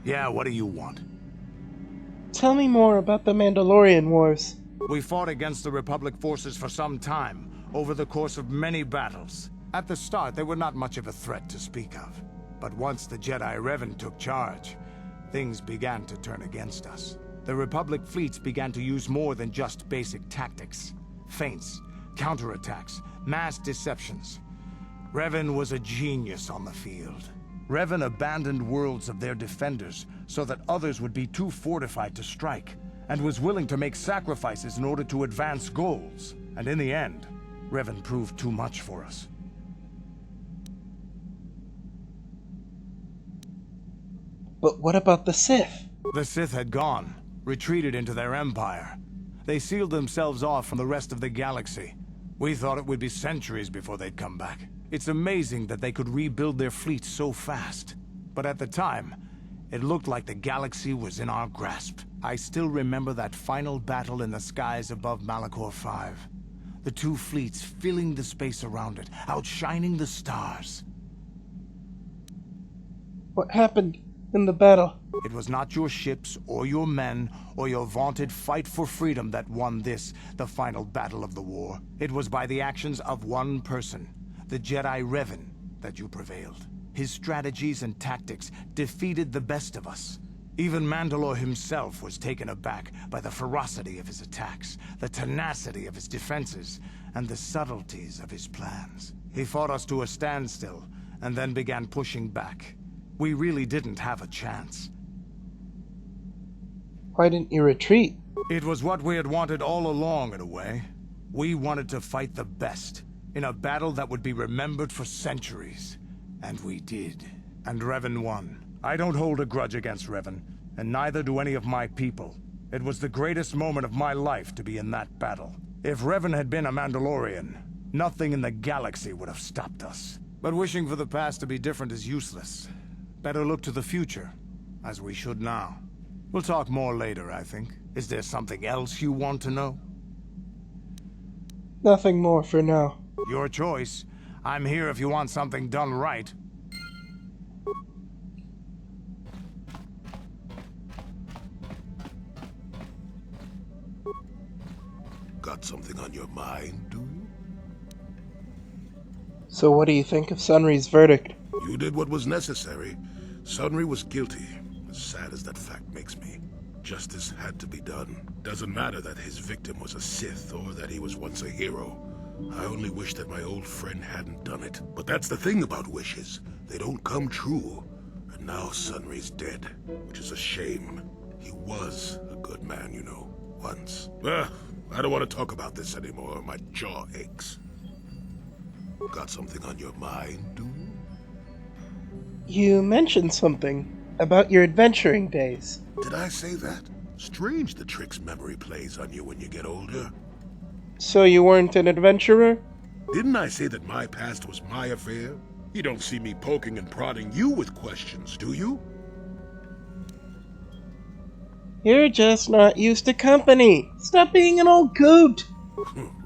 Yeah, what do you want? Tell me more about the Mandalorian Wars. We fought against the Republic forces for some time, over the course of many battles. At the start, they were not much of a threat to speak of. But once the Jedi Revan took charge, things began to turn against us. The Republic fleets began to use more than just basic tactics. Feints, counterattacks, mass deceptions. Revan was a genius on the field. Revan abandoned worlds of their defenders so that others would be too fortified to strike, and was willing to make sacrifices in order to advance goals. And in the end, Revan proved too much for us. But what about the Sith? The Sith had gone, retreated into their empire. They sealed themselves off from the rest of the galaxy. We thought it would be centuries before they'd come back. It's amazing that they could rebuild their fleet so fast. But at the time, it looked like the galaxy was in our grasp. I still remember that final battle in the skies above Malachor 5. The two fleets filling the space around it, outshining the stars. What happened in the battle? It was not your ships, or your men, or your vaunted fight for freedom that won this, the final battle of the war. It was by the actions of one person, the Jedi Revan, that you prevailed. His strategies and tactics defeated the best of us. Even Mandalore himself was taken aback by the ferocity of his attacks, the tenacity of his defenses, and the subtleties of his plans. He fought us to a standstill, and then began pushing back. We really didn't have a chance. Why didn't you retreat? It was what we had wanted all along, in a way. We wanted to fight the best, in a battle that would be remembered for centuries. And we did. And Revan won. I don't hold a grudge against Revan, and neither do any of my people. It was the greatest moment of my life to be in that battle. If Revan had been a Mandalorian, nothing in the galaxy would have stopped us. But wishing for the past to be different is useless. Better look to the future, as we should now. We'll talk more later, I think. Is there something else you want to know? Nothing more for now. Your choice. I'm here if you want something done right. Got something on your mind, do you? So what do you think of Sunry's verdict? You did what was necessary. Sunry was guilty, as sad as that fact makes me. Justice had to be done. Doesn't matter that his victim was a Sith or that he was once a hero. I only wish that my old friend hadn't done it. But that's the thing about wishes. They don't come true. And now Sunry's dead, which is a shame. He was a good man, you know, once. I don't want to talk about this anymore. My jaw aches. Got something on your mind, do you? You mentioned something about your adventuring days. Did I say that? Strange the tricks memory plays on you when you get older. So you weren't an adventurer? Didn't I say that my past was my affair? You don't see me poking and prodding you with questions, do you? You're just not used to company. Stop being an old coot.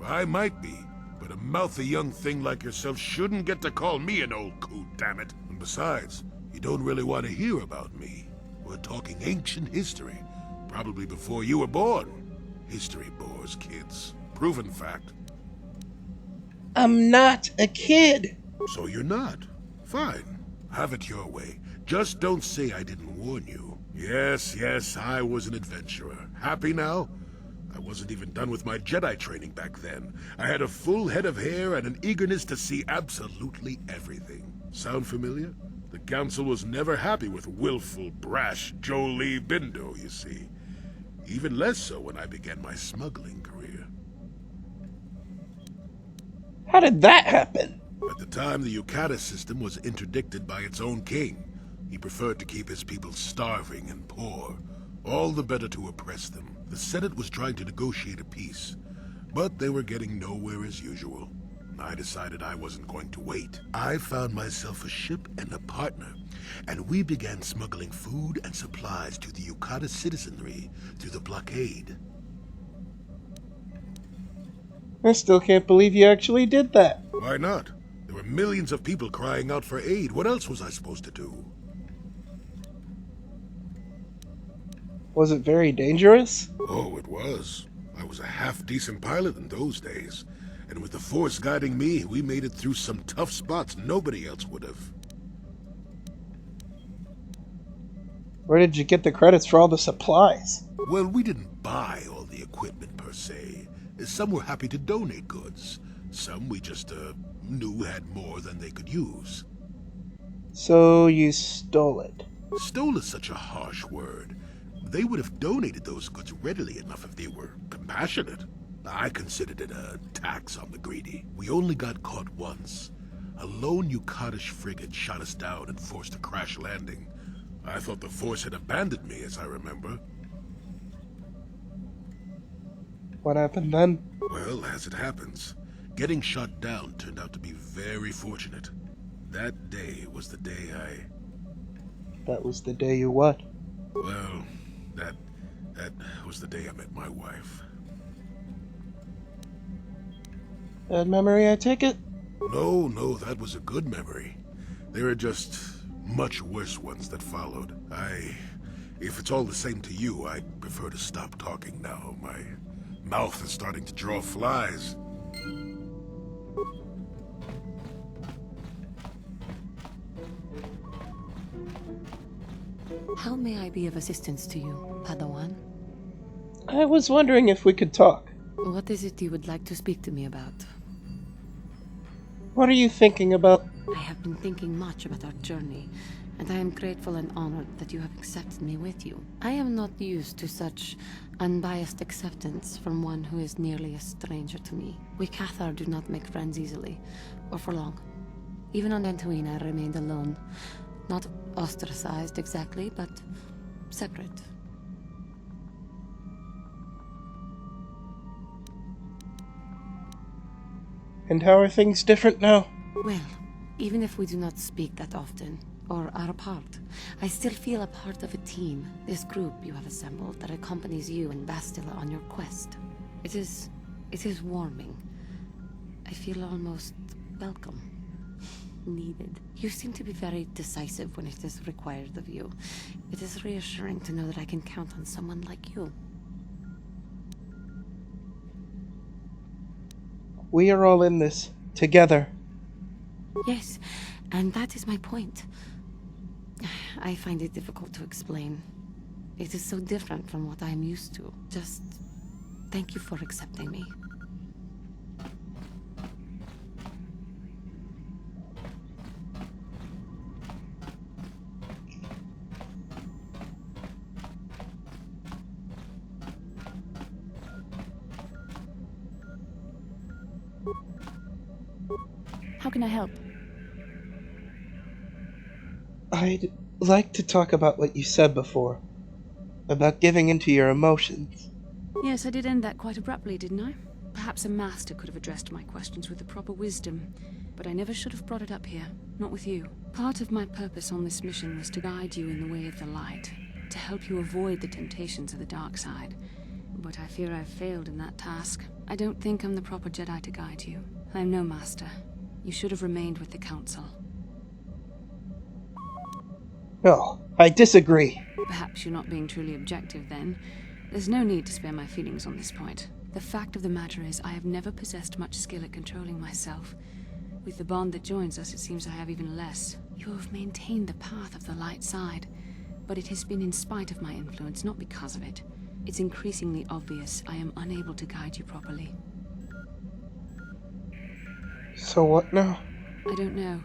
I might be, but a mouthy young thing like yourself shouldn't get to call me an old coot, damn it. And besides, you don't really want to hear about me. We're talking ancient history, probably before you were born. History bores kids. Proven fact. I'm not a kid. So you're not. Fine. Have it your way. Just don't say I didn't warn you. Yes, I was an adventurer. Happy now? I wasn't even done with my Jedi training back then. I had a full head of hair and an eagerness to see absolutely everything. Sound familiar? The Council was never happy with willful, brash Jolie Bindo, you see. Even less so when I began my smuggling career. How did that happen? At the time, the Yukata system was interdicted by its own king. He preferred to keep his people starving and poor, all the better to oppress them. The Senate was trying to negotiate a peace, but they were getting nowhere as usual. I decided I wasn't going to wait. I found myself a ship and a partner, and we began smuggling food and supplies to the Yukata citizenry through the blockade. I still can't believe you actually did that. Why not? There were millions of people crying out for aid. What else was I supposed to do? Was it very dangerous? Oh, it was. I was a half-decent pilot in those days. And with the Force guiding me, we made it through some tough spots nobody else would have. Where did you get the credits for all the supplies? Well, we didn't buy all the equipment per se. Some were happy to donate goods. Some we just, knew had more than they could use. So you stole it. Stole is such a harsh word. They would have donated those goods readily enough if they were compassionate. I considered it a tax on the greedy. We only got caught once. A lone Yukatish frigate shot us down and forced a crash landing. I thought the Force had abandoned me, as I remember. What happened then? Well, as it happens, getting shot down turned out to be very fortunate. That day was the day That was the day you what? Well, that was the day I met my wife. Bad memory, I take it? No, that was a good memory. There are just much worse ones that followed. If it's all the same to you, I'd prefer to stop talking now. My mouth is starting to draw flies. How may I be of assistance to you, Padawan? I was wondering if we could talk. What is it you would like to speak to me about? What are you thinking about? I have been thinking much about our journey, and I am grateful and honored that you have accepted me with you. I am not used to such unbiased acceptance from one who is nearly a stranger to me. We Cathar do not make friends easily, or for long. Even on Dantooine, I remained alone. Not ostracized exactly, but separate. And how are things different now? Well, even if we do not speak that often, or are apart, I still feel a part of a team, this group you have assembled that accompanies you and Bastila on your quest. It is warming. I feel almost welcome. Needed. You seem to be very decisive when it is required of you. It is reassuring to know that I can count on someone like you. We are all in this, together. Yes, and that is my point. I find it difficult to explain. It is so different from what I am used to. Just thank you for accepting me. How can I help? I'd like to talk about what you said before. About giving into your emotions. Yes, I did end that quite abruptly, didn't I? Perhaps a master could have addressed my questions with the proper wisdom, but I never should have brought it up here, not with you. Part of my purpose on this mission was to guide you in the way of the light, to help you avoid the temptations of the dark side. But I fear I've failed in that task. I don't think I'm the proper Jedi to guide you. I'm no master. You should have remained with the Council. No, I disagree. Perhaps you're not being truly objective then. There's no need to spare my feelings on this point. The fact of the matter is, I have never possessed much skill at controlling myself. With the bond that joins us, it seems I have even less. You have maintained the path of the light side, but it has been in spite of my influence, not because of it. It's increasingly obvious I am unable to guide you properly. So what now? I don't know.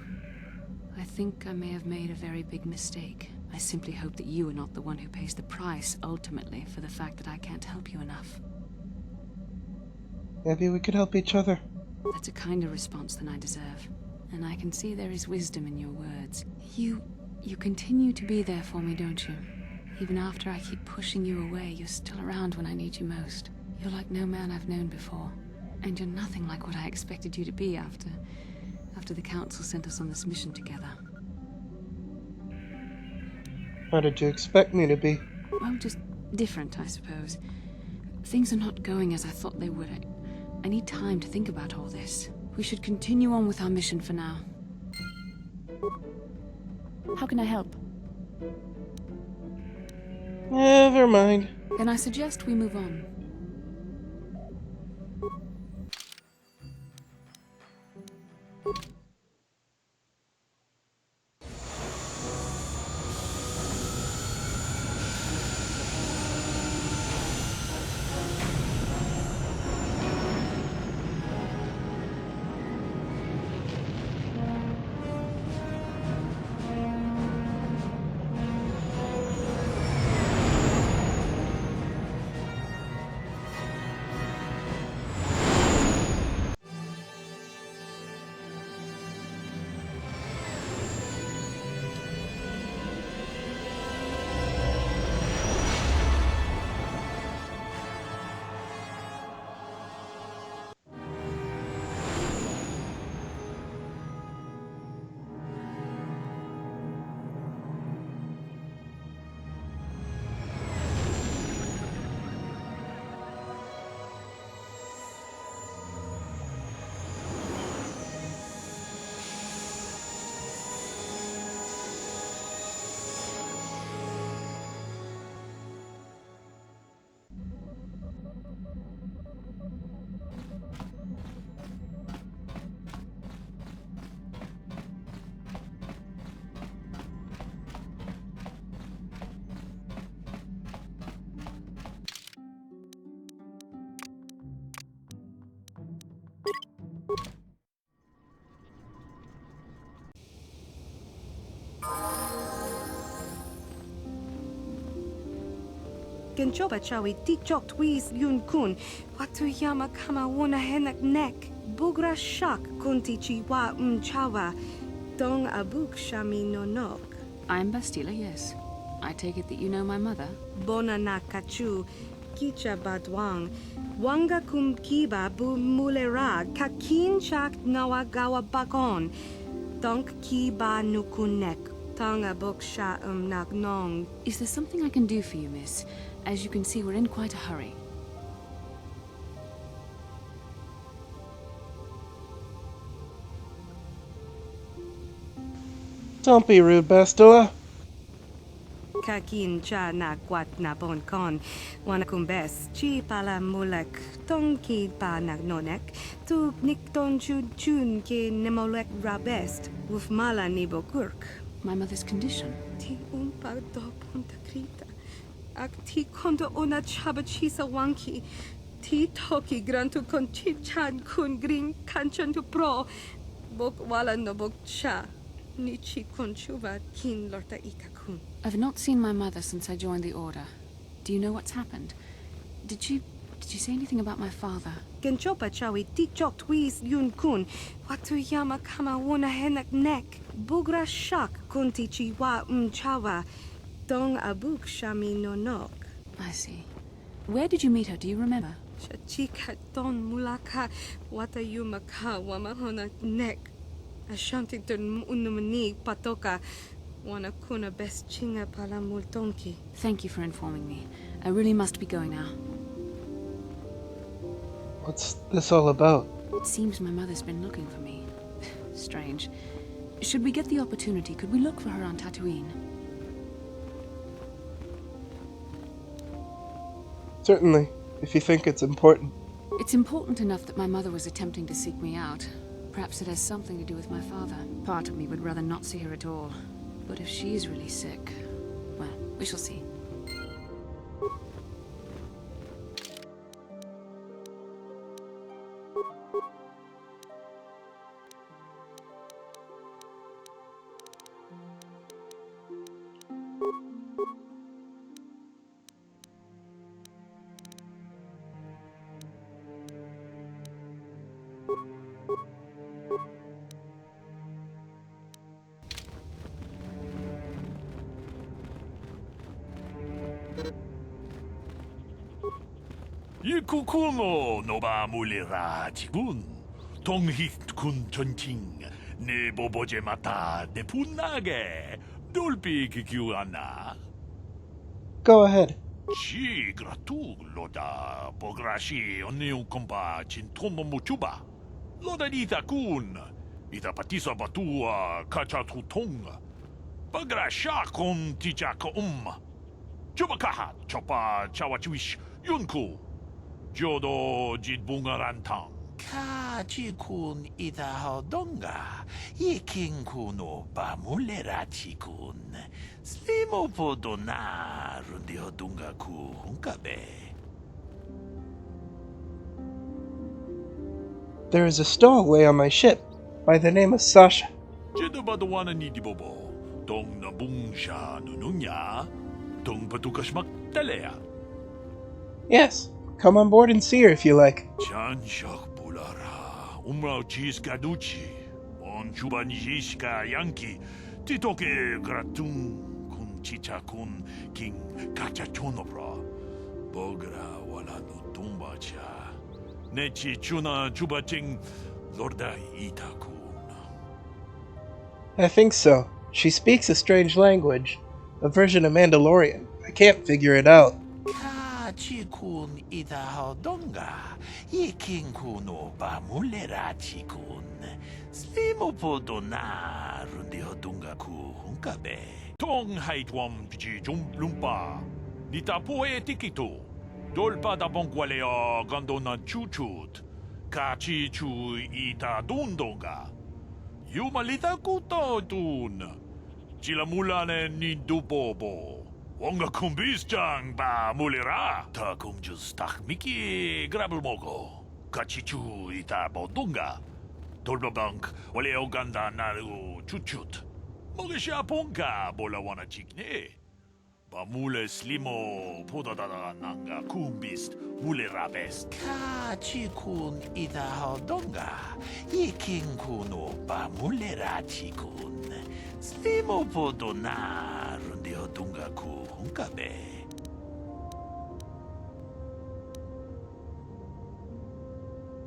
I think I may have made a very big mistake. I simply hope that you are not the one who pays the price, ultimately, for the fact that I can't help you enough. Maybe we could help each other. That's a kinder response than I deserve. And I can see there is wisdom in your words. You continue to be there for me, don't you? Even after I keep pushing you away, you're still around when I need you most. You're like no man I've known before. And you're nothing like what I expected you to be after the Council sent us on this mission together. How did you expect me to be? Well, just different, I suppose. Things are not going as I thought they would. I need time to think about all this. We should continue on with our mission for now. How can I help? Never mind. Then I suggest we move on. Genchoba chawi tikchok twis yun kun. Watu yama kama wona henak nek. Bugra shak kunti chiwa chawa. Dong abuk shami nonok. I'm Bastila, yes. I take it that you know my mother? Bona na kachu. Kicha badwang. Wanga kum kiba bu mulera. Kakin chak nawagawa bakon. Donk kiba nukunek. Tong abuk sha nagnong. Is there something I can do for you, miss? As you can see, we're in quite a hurry. Don't be rude, Bastila. Kakin cha na kwat na bon kon. Wana kumbes. Chi pala mulek. Tong ki pa nagnonek. Tu nik ton chun chun ki nemolek rabest. Wuf mala nibo kurk. My mother's condition? Ti umpa do punta krita. Ak ti kondo ona chaba chisa wanki. Ti toki grantu kon chi chan kun green kanchan tu pro. Bok wala no bok cha. Ni chi kon chuva kin lorta ika kun. I've not seen my mother since I joined the Order. Do you know what's happened? Did you say anything about my father? Genchopa chawi tikchok twis yun kun. Watu yama kama wona henak nek. Bugra shak kunti chiwa chawa. Dong abuk shami nonok. I see. Where did you meet her? Do you remember? Chika don mulaka wata yumaka wamahona nek. Ashantington unumani patoka. Wana kuna best chinga pala multonki. Thank you for informing me. I really must be going now. What's this all about? It seems my mother's been looking for me. Strange. Should we get the opportunity, could we look for her on Tatooine? Certainly, if you think it's important. It's important enough that my mother was attempting to seek me out. Perhaps it has something to do with my father. Part of me would rather not see her at all. But if she's really sick, well, we shall see. 이쿠쿠노 노바물리라지군 동히군 전팅 네 보보제마타 네 분나게 돌비 기규하나 Go ahead. 시 그라투 로다 보그라시 언니용 컴바 진토모 무추바 로다 이타군 이타 파티사 바투아 카차투통 바그라샤 콘 티자코 Chubakaha, chopa chawachuish, yunku. Jodo jitbungarantang. Ka chikun ita donga. Yikinku no bamulera chikun. Slimo podona rundi hodunga ku hunkabe. There is a stowaway on my ship by the name of Sasha. Jedubadawana ni dibobo. Dong na bungsha nununya. Dong patukashmak talea. Yes, come on board and see her if you like. Chanshak bulara. Umrao chis gaduchi. On chubanjishka yanki. Titoke gratun. Kun chicha kun king kachachonobra. Bogra wala no tumbacha. Nechi chuna chubaching lorda itakun. I think so. She speaks a strange language, a version of Mandalorian. I can't figure it out. Ka chikun ita donga. Yikinku no bamulera chikun. Slimo podona rundi hodunga ku hunkabe. Tong haitwam piji jumplumpa. Nita poe tikito. Dolpa da bongwalea gandona chuchut. Ka chichu ita dundonga. Yumalita kuto tun. Chilamulane ni dupobo. Wonga kumbisjang ba mulira. Ta kumjus tak miki grabulmogo. Kachichu ita bodunga. Dolbabank wale oganda naru chuchut. Mogisha ponka bolawana chikne. Ba mule slimo podadada nanga kumbist mulira best. Kachikun ita hodonga. Yikinku no ba mulira chikun. Slimo podona rundi hodunga ku hunkabe.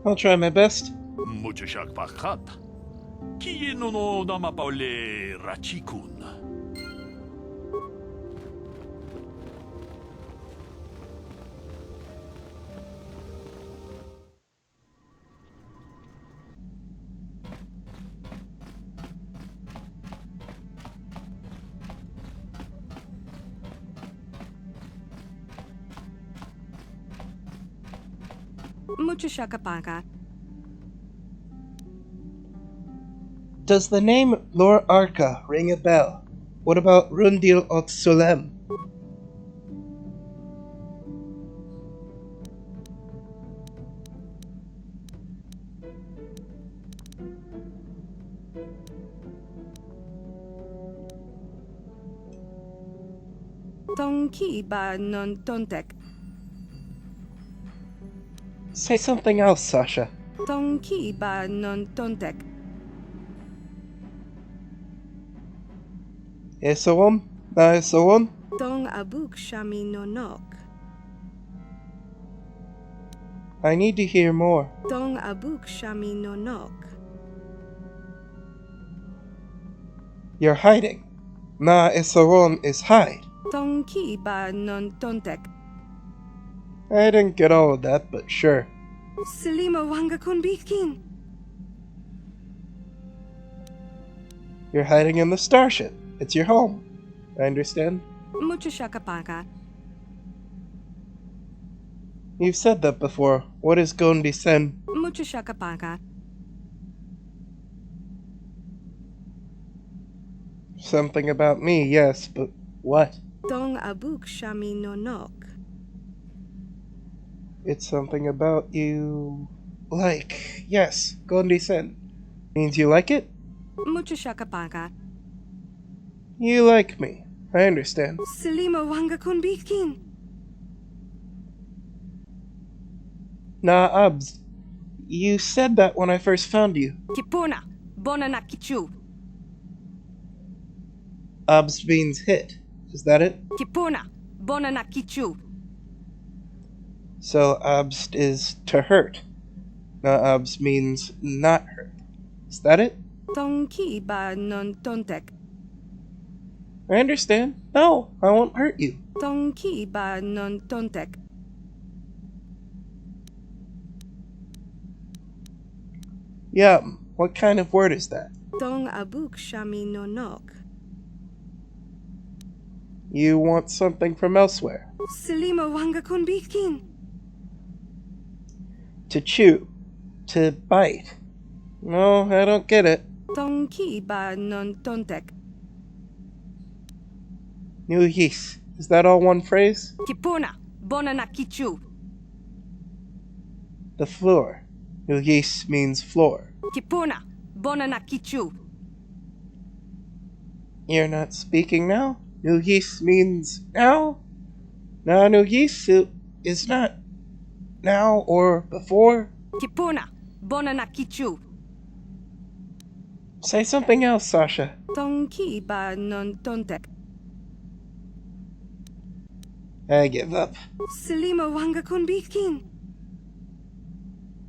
I'll try my best. Mucho shak pakat. Kiye no dama paule rachikun. Mucho shakapaka. Does the name Lor Arca ring a bell? What about Rundil Ot Sulem? Tonki ba non tontek. Say something else, Sasha. Tonki ba non tontek. Esawon? Na esawon? Tong abuk shami no nok. I need to hear more. Tong abuk shami no nok. You're hiding. Na esawon is hide. Tonki ba non tontek. I didn't get all of that, but sure. Selima wanga kun bitkin. You're hiding in the starship. It's your home. I understand. Mucho shakapaka. You've said that before. What is Gondi Sen? Mucho shakapaka. Something about me, yes, but what? Tong abuk shami no nok. It's something about you. Like, yes, Gondi Sen. Means you like it? Mucho shakapaka. You like me. I understand. Selima wanga kun bitkin. Nah, Abs. You said that when I first found you. Kipuna. Bona na kichu. Abs means hit. Is that it? Kipuna. Bona na kichu. So Abs is to hurt. Nah, Abs means not hurt. Is that it? Tonki ba non tontek. I understand. No, I won't hurt you. Tonki ba non tontek. Yeah, what kind of word is that? Tong abuk shami no nok. You want something from elsewhere. Selima wanga kun bikin. To chew. To bite. No, I don't get it. Tonki ba non tontek. Nugis. Is that all one phrase? Kipuna, bona na kichu. The floor. Nugis means floor. Kipuna, bona na kichu. You're not speaking now? Nugis means now? Na Nugis is not now or before? Kipuna, bona na kichu. Say something else, Sasha. Tonki ba non tontek. I give up. Selima wanga kun bikin.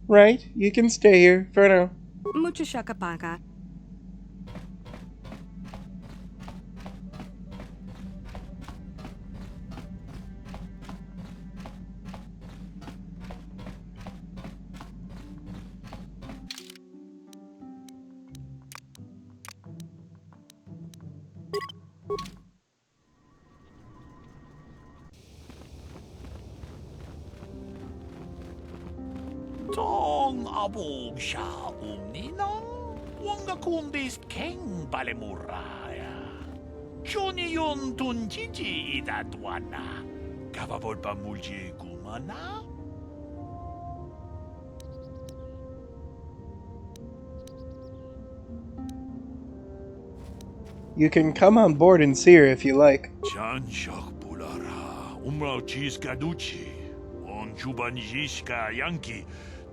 Right, you can stay here for now. Mucho shakapaka. Tong abog siya umninang wanga kumbis keng balemuraya. Johnny yon tunjiji idatwana. Kapabol pa mulji kumana? You can come on board and see her if you like. Chanshak bulara umrao chis kaduchi. On chuban jishka yanki.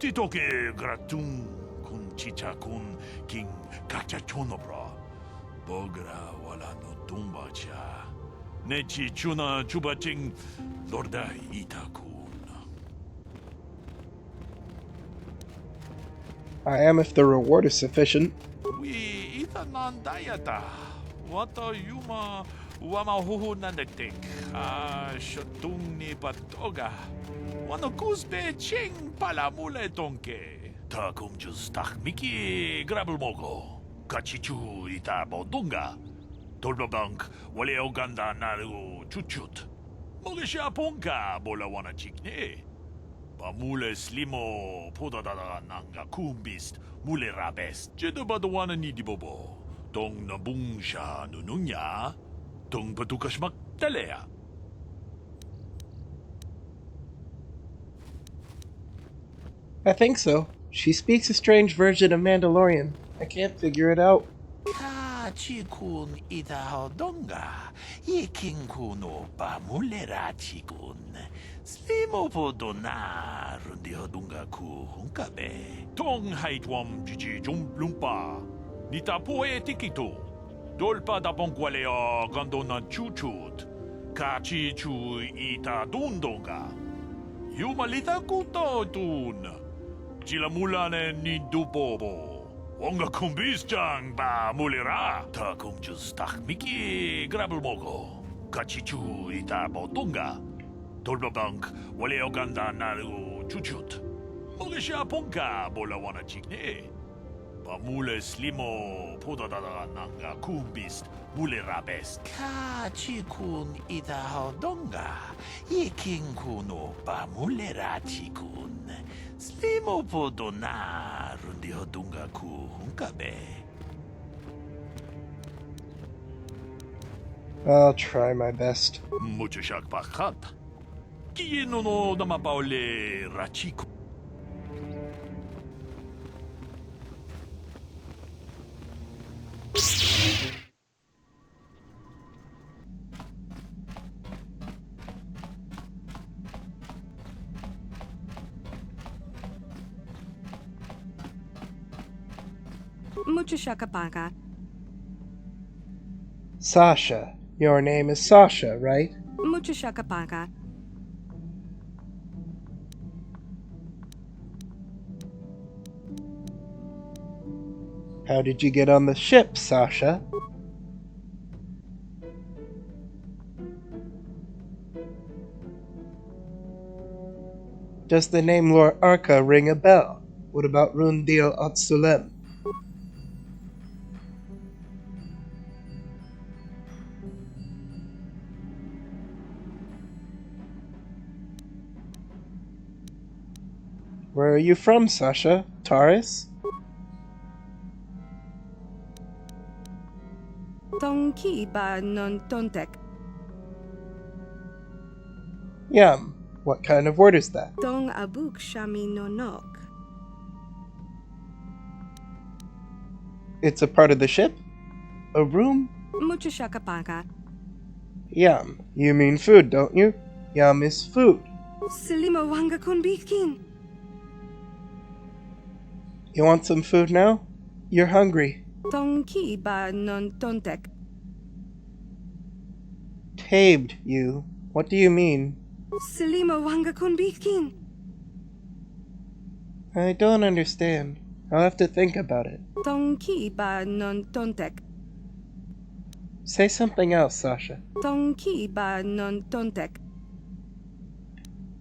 Titoke gratung kun chicha kun king kakachonobra. Bogra wala no tumbacha. Nechi chuna chubaching lordai itakun. I am if the reward is sufficient. We itanan dayata. Wata yuma wama huhu nandektek. Shotung ni patoga. Wano kusbe ching palamule tonke. Takum just miki grabel mogo. Kachichu ita bodunga. Tolbabank wale oganda naru chuchut. Mogesha ponka bola wana chikne. Pamule slimo podadada nanga kumbist mule rabest. Jedo badawana ni dibobo. Tong nabungsha nununya. Tong patukashmak talea. I think so. She speaks a strange version of Mandalorian. I can't figure it out. Kachikun itahodonga. Yekinkuno pamulera chikun. Slimo podona rundihodunga ku hunkabe. Tong haitwam jiji jumplumpa. Nitapoe tikito. Dolpa da bonkwalea gandona chuchut. Kachichu ita dundonga. Yumalita kuto tun. Chilamulane ni dupobo. Wonga kumbisjang ba mulira. Ta kumjus miki grabel mogo. Kachichu ita bodunga. Dolbabank wale oganda naru chuchut. Mogesha ponka bola wana chikne. Pamule slimo podadada nanga kumbist mule rabest. Kachikun ita hodonga. Yekinkuno pamule rachikun. Slimo podona rundi hodunga ku hunkabe. I'll try my best. Mucho shak pakat. Kieno no namapaole rachiku. Mucho shakapaka. Sasha. Your name is Sasha, right? Mucho shakapaka. How did you get on the ship, Sasha? Does the name Lord Arca ring a bell? What about Rundil Atsulem? Where are you from, Sasha? Taurus? Tonki ba non tontek. Yum. What kind of word is that? Tong abuk shami no nok. It's a part of the ship? A room? Mucho shakapaka. Yum. You mean food, don't you? Yum is food. Silima wanga kun bitkin. You want some food now? You're hungry. Tonki ba non tontek. Tamed, you. What do you mean? Silima wanga kun bitkin. I don't understand. I'll have to think about it. Tonki ba non tontek. Say something else, Sasha. Tonki ba non tontek.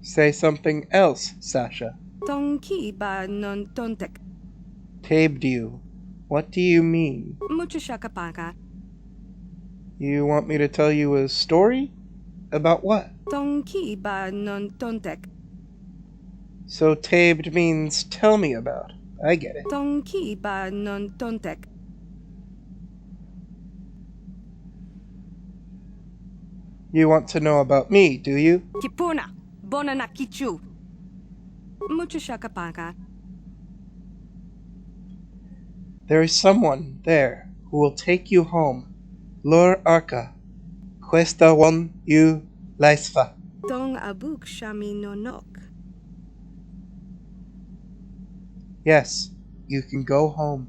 Say something else, Sasha. Tonki ba non tontek. Tamed you. What do you mean? Mucho shakapaka. You want me to tell you a story? About what? Tonki ba non tontek. So tamed means tell me about. I get it. Tonki ba non tontek. You want to know about me, do you? Kipuna. Bona na kichu. Mucho shakapaka. There is someone there who will take you home. Lor Arca. Questa one you laisfa. Tong abuk shami no nok. Yes, you can go home.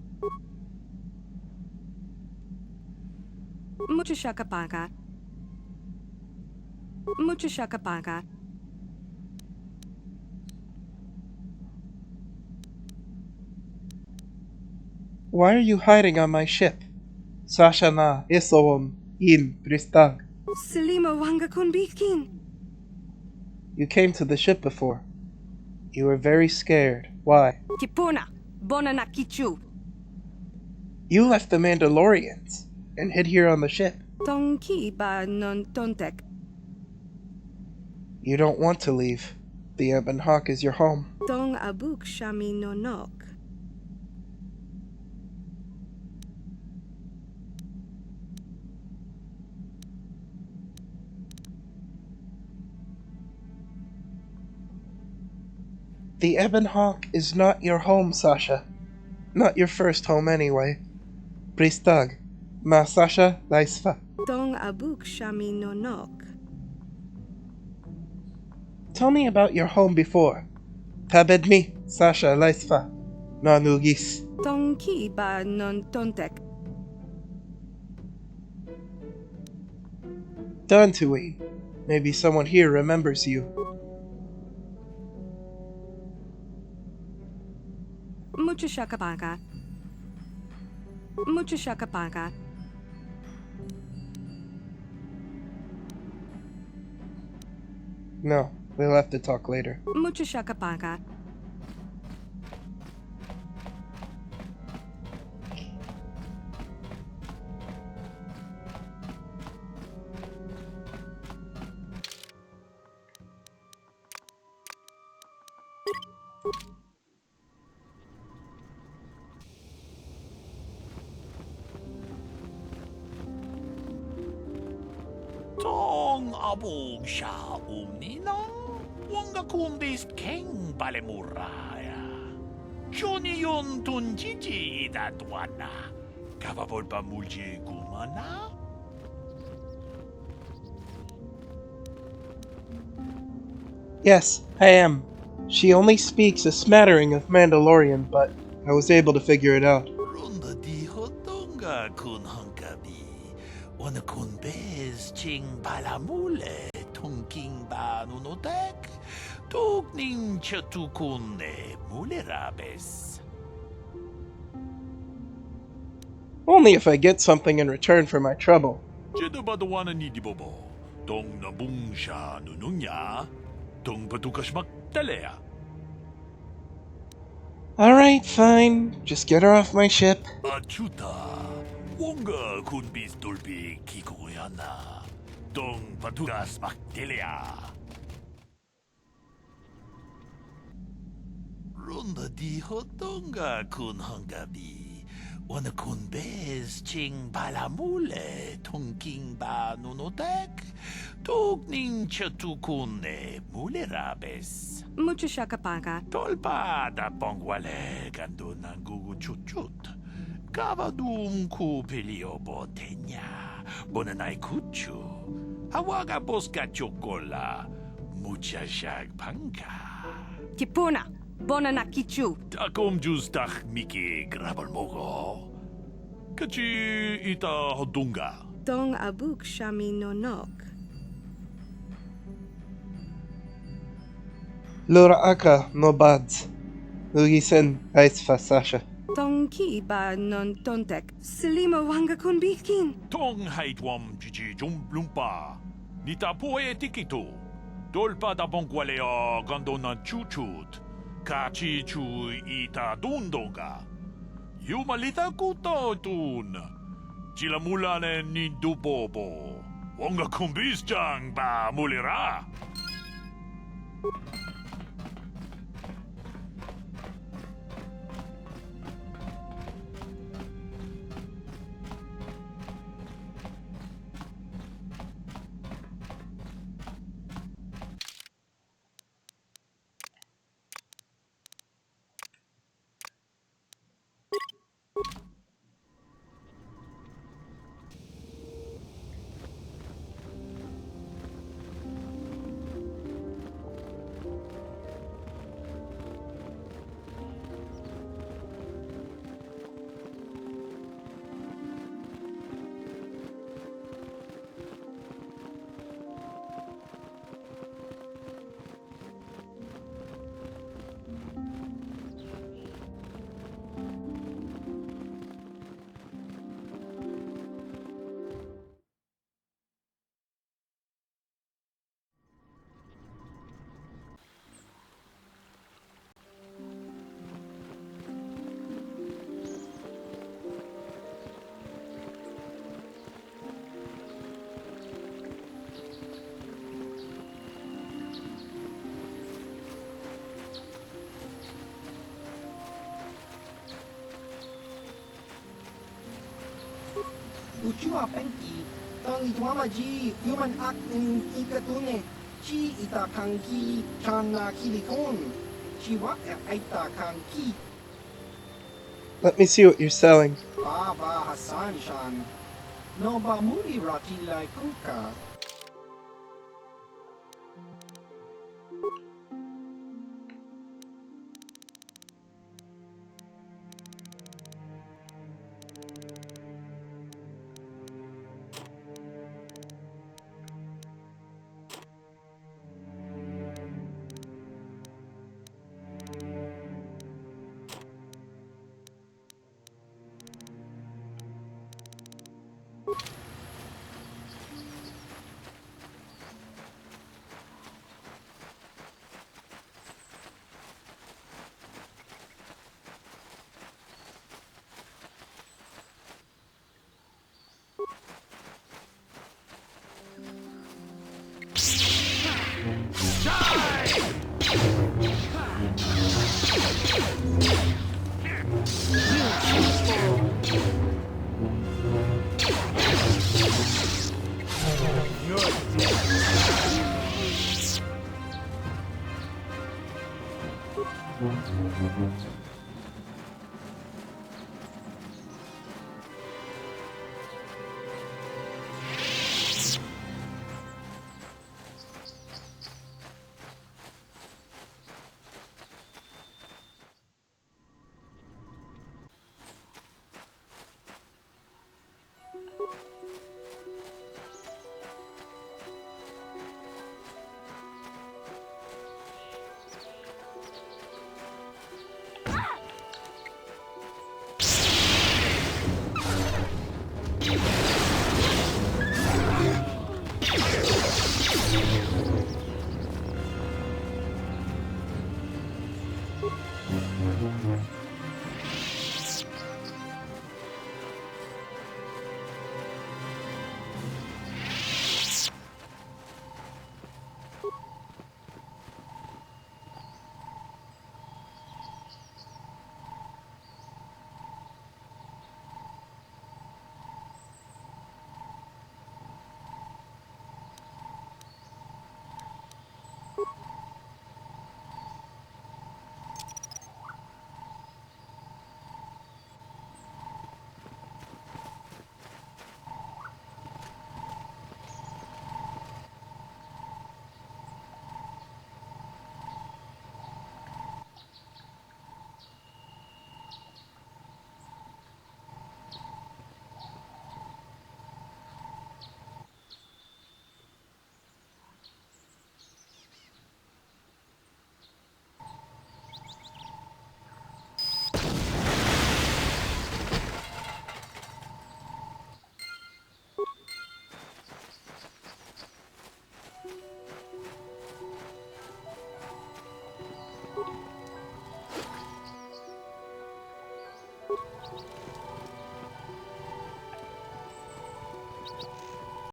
Mucho shakapaka. Mucho shakapaka. Why are you hiding on my ship? Sasha na isowon in pristag. Silima wanga kun bitkin. You came to the ship before. You were very scared. Why? Kipuna. Bona na kichu. You left the Mandalorians and hid here on the ship. Tonki ba non tontek. You don't want to leave. The Ebon Hawk is your home. Tong abuk shami no nok. The Ebon Hawk is not your home, Sasha. Not your first home, anyway. Pristag. Ma Sasha laisfa. Tong abuk shami no nok. Tell me about your home before. Tabedmi, Sasha laisfa. Na nugis. Tonki ba non tontek. Dantui. Maybe someone here remembers you. Mucho shakapaka. Mucho shakapaka. No, we'll have to talk later. Mucho shakapaka. Tong abog siya umnina. Wanga kumbis keng balemuraya. Johnny yon tunjiji idatwana. Kavavol pa mulje kumana? Yes, I am. She only speaks a smattering of Mandalorian, but I was able to figure it out. Runda di hotonga kun hankabi. Wana kun bez ching balamule. Tungking ba nunotek. Tugning chatukune mulerabes. Only if I get something in return for my trouble. Jeda badawana ni di bobo. Tong nabung siya nununya. Tong patukas magtalea. Alright, fine. Just get her off my ship. Achuta. Wonga kun bis dolbi kikoyana. Tong patukas magtalea. Runda di hotonga kun hongabi. Wana kun bez ching balamule tongking ba nunotek. Tugning chatukune mulerabes. Mucho shakapaka. Tolpa da pongwale gando nangugu chuchut. Kavadum ku peliobo tenya. Bonanai kuchu. Awaga boska chokola. Mucha shag panka. Tipuna. Bonanakichu. Takom justach miki grabal mogo. Kachi ita hodunga. Dong abuk shami nonok. Lura aka no bads. Lugisen ice fasasha. Dong ki ba non tontek. Selima wanga kun bikin. Tong haitwam jiji jum lumpa. Nita poe tikito. Dolpa da bongwaleo gandona chuchut. Kachi chu ita dundonga. Yumalita kuto tun. Chilamulane ni dubobo. Wonga kumbis jang ba mulira. Uchua penki, tang itwamaji, human acting ikatune, chi itakanki, chana kilikon, chiwa aita kanki, Let me see what you're selling. Baba Hassan Shan, no ba muri rati lai kuka.